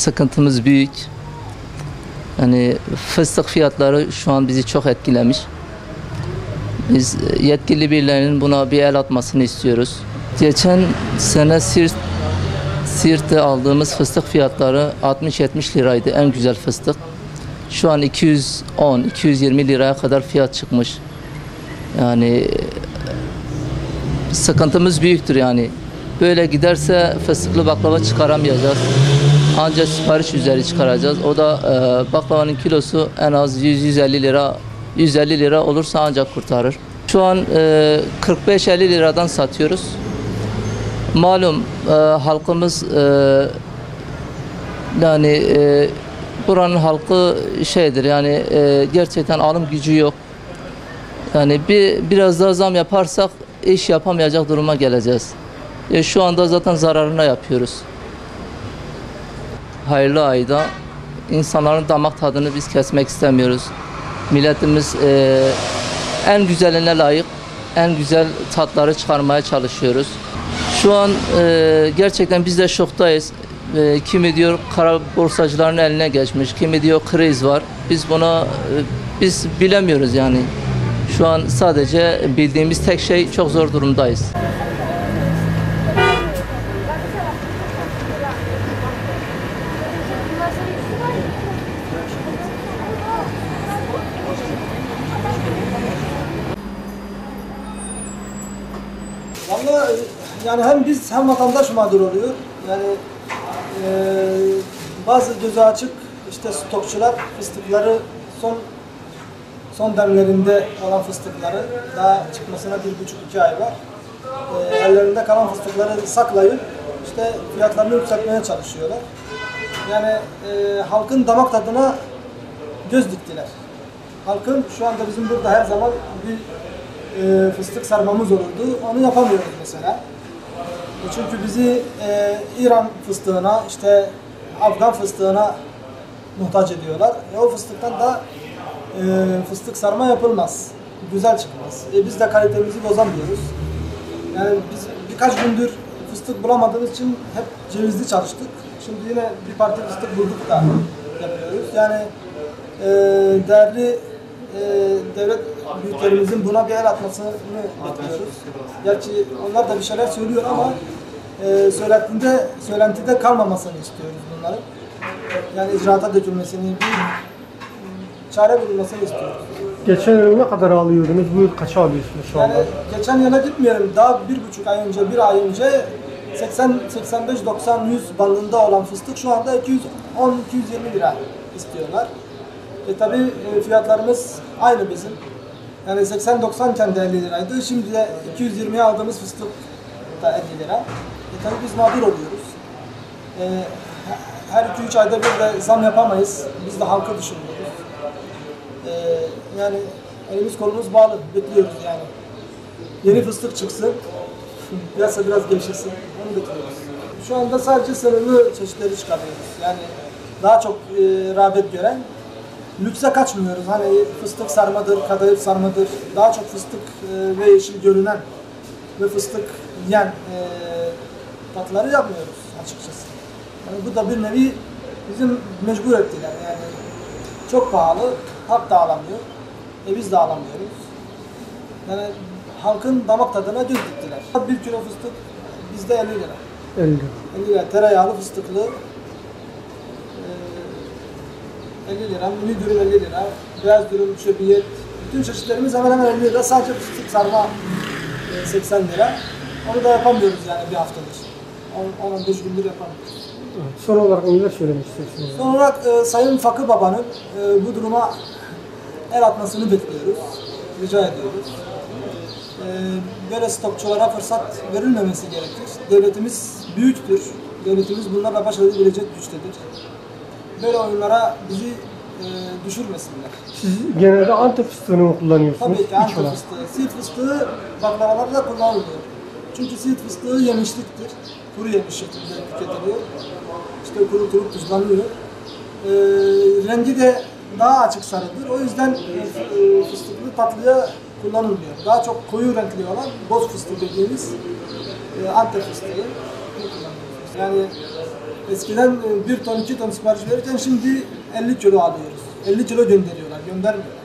sıkıntımız büyük. Yani fıstık fiyatları şu an bizi çok etkilemiş. Biz yetkili birilerinin buna bir el atmasını istiyoruz. Geçen sene Siirt'te aldığımız fıstık fiyatları 60-70 liraydı en güzel fıstık. Şu an 210-220 liraya kadar fiyat çıkmış. Yani sıkıntımız büyüktür yani. Böyle giderse fıstıklı baklava çıkaramayacağız. Ancak sipariş üzeri çıkaracağız. O da baklavanın kilosu en az 100-150 lira, 150 lira olursa ancak kurtarır. Şu an 45-50 liradan satıyoruz. Malum halkımız yani buranın halkı şeydir yani gerçekten alım gücü yok. Yani biraz daha zam yaparsak iş yapamayacak duruma geleceğiz. Şu anda zaten zararına yapıyoruz. Hayırlı ayda insanların damak tadını biz kesmek istemiyoruz. Milletimiz en güzeline layık, en güzel tatları çıkarmaya çalışıyoruz. Şu an gerçekten biz de şoktayız. Kimi diyor kara borsacıların eline geçmiş, kimi diyor kriz var. Biz bilemiyoruz yani. Şu an sadece bildiğimiz tek şey çok zor durumdayız. Vallahi yani hem biz hem vatandaş mağdur oluyor. Yani bazı gözü açık işte stokçular fıstıkları son demlerinde olan fıstıkları daha çıkmasına 1,5-2 ay var. Ellerinde kalan fıstıkları saklayıp işte fiyatlarını yükseltmeye çalışıyorlar. Yani halkın damak tadına göz diktiler. Halkın şu anda bizim burada her zaman bir fıstık sarmamız olurdu. Onu yapamıyoruz mesela. Çünkü bizi İran fıstığına, işte Afgan fıstığına muhtaç ediyorlar. O fıstıktan da fıstık sarma yapılmaz. Güzel çıkmaz. Biz de kalitemizi bozamıyoruz. Yani biz birkaç gündür fıstık bulamadığımız için hep cevizli çalıştık. Şimdi yine bir parça fıstık bulduk da yapıyoruz. Yani değerli devlet büyüklerimizin buna bir el atmasını bekliyoruz. Gerçi onlar da bir şeyler söylüyor ama söylentide kalmamasını istiyoruz bunların. Yani icraata dökülmesini, bir çare bulunmasını istiyoruz. Geçen yıl ne kadar alıyordunuz? Bu yıl kaça alıyorsunuz şu anda? Yani geçen yıla gitmeyelim. Daha 1,5 ay önce, 1 ay önce 80-85-90-100 bandında olan fıstık şu anda 210-220 lira istiyorlar. Tabii fiyatlarımız aynı bizim. Yani 80-90 iken de 50 liraydı. Şimdi de 220'ye aldığımız fıstık da 50 lira. Tabii biz mağdur oluyoruz. Her 2-3 ayda bir de zam yapamayız. Biz de halkı düşünüyoruz. Yani elimiz kolumuz bağlı. Bekliyoruz yani. Yeni fıstık çıksın. Piyasa biraz gevşesin. Onu bekliyoruz. Şu anda sadece sınırlı çeşitleri çıkarıyoruz. Yani daha çok rağbet gören. Lükse kaçmıyoruz. Hani fıstık sarmadır, kadayıf sarmadır. Daha çok fıstık ve yeşil görünen ve fıstık yiyen tatları yapmıyoruz açıkçası. Yani bu da bir nevi bizim mecbur ettiler. Yani çok pahalı, halk da alamıyor. Biz de alamıyoruz. Yani halkın damak tadına göz diktiler. 1 kilo fıstık bizde 50 lira. 50 lira. 50 lira. Tereyağlı fıstıklı 50 lira, mini dürüm 50 lira, beyaz dürüm, şöbiyet, bütün çeşitlerimiz hemen hemen 50 lira. Sadece fıstık sarma 80 lira. Onu da yapamıyoruz yani bir haftadır. 10-15 gündür yapamıyoruz. Evet. Son olarak neler söylemek istiyorsunuz? Son olarak Sayın Fakı Baba'nın bu duruma el atmasını bekliyoruz, rica ediyoruz. Böyle stokçulara fırsat verilmemesi gerekir. Devletimiz büyüktür, devletimiz bunlarla baş edebilecek güçtedir. Böyle oyunlara bizi düşürmesinler. Siz genelde Antep fıstığını mı kullanıyorsunuz? Tabii ki Antep fıstığı. Siirt fıstığı baklavalarda kullanılıyor. Çünkü Siirt fıstığı yemişliktir. Kuru yemiş şeklinde tüketiliyor. İşte kurutulup tuzlanıyor. Rengi de daha açık sarıdır. O yüzden fıstıklı tatlıya kullanılmıyor. Daha çok koyu renkli olan boz fıstığı dediğimiz Antep fıstığı kullanıyoruz. Yani eskiden 1 ton 2 ton sipariş verirken şimdi 50 kilo alıyoruz. 50 kilo gönderiyorlar, göndermiyorlar.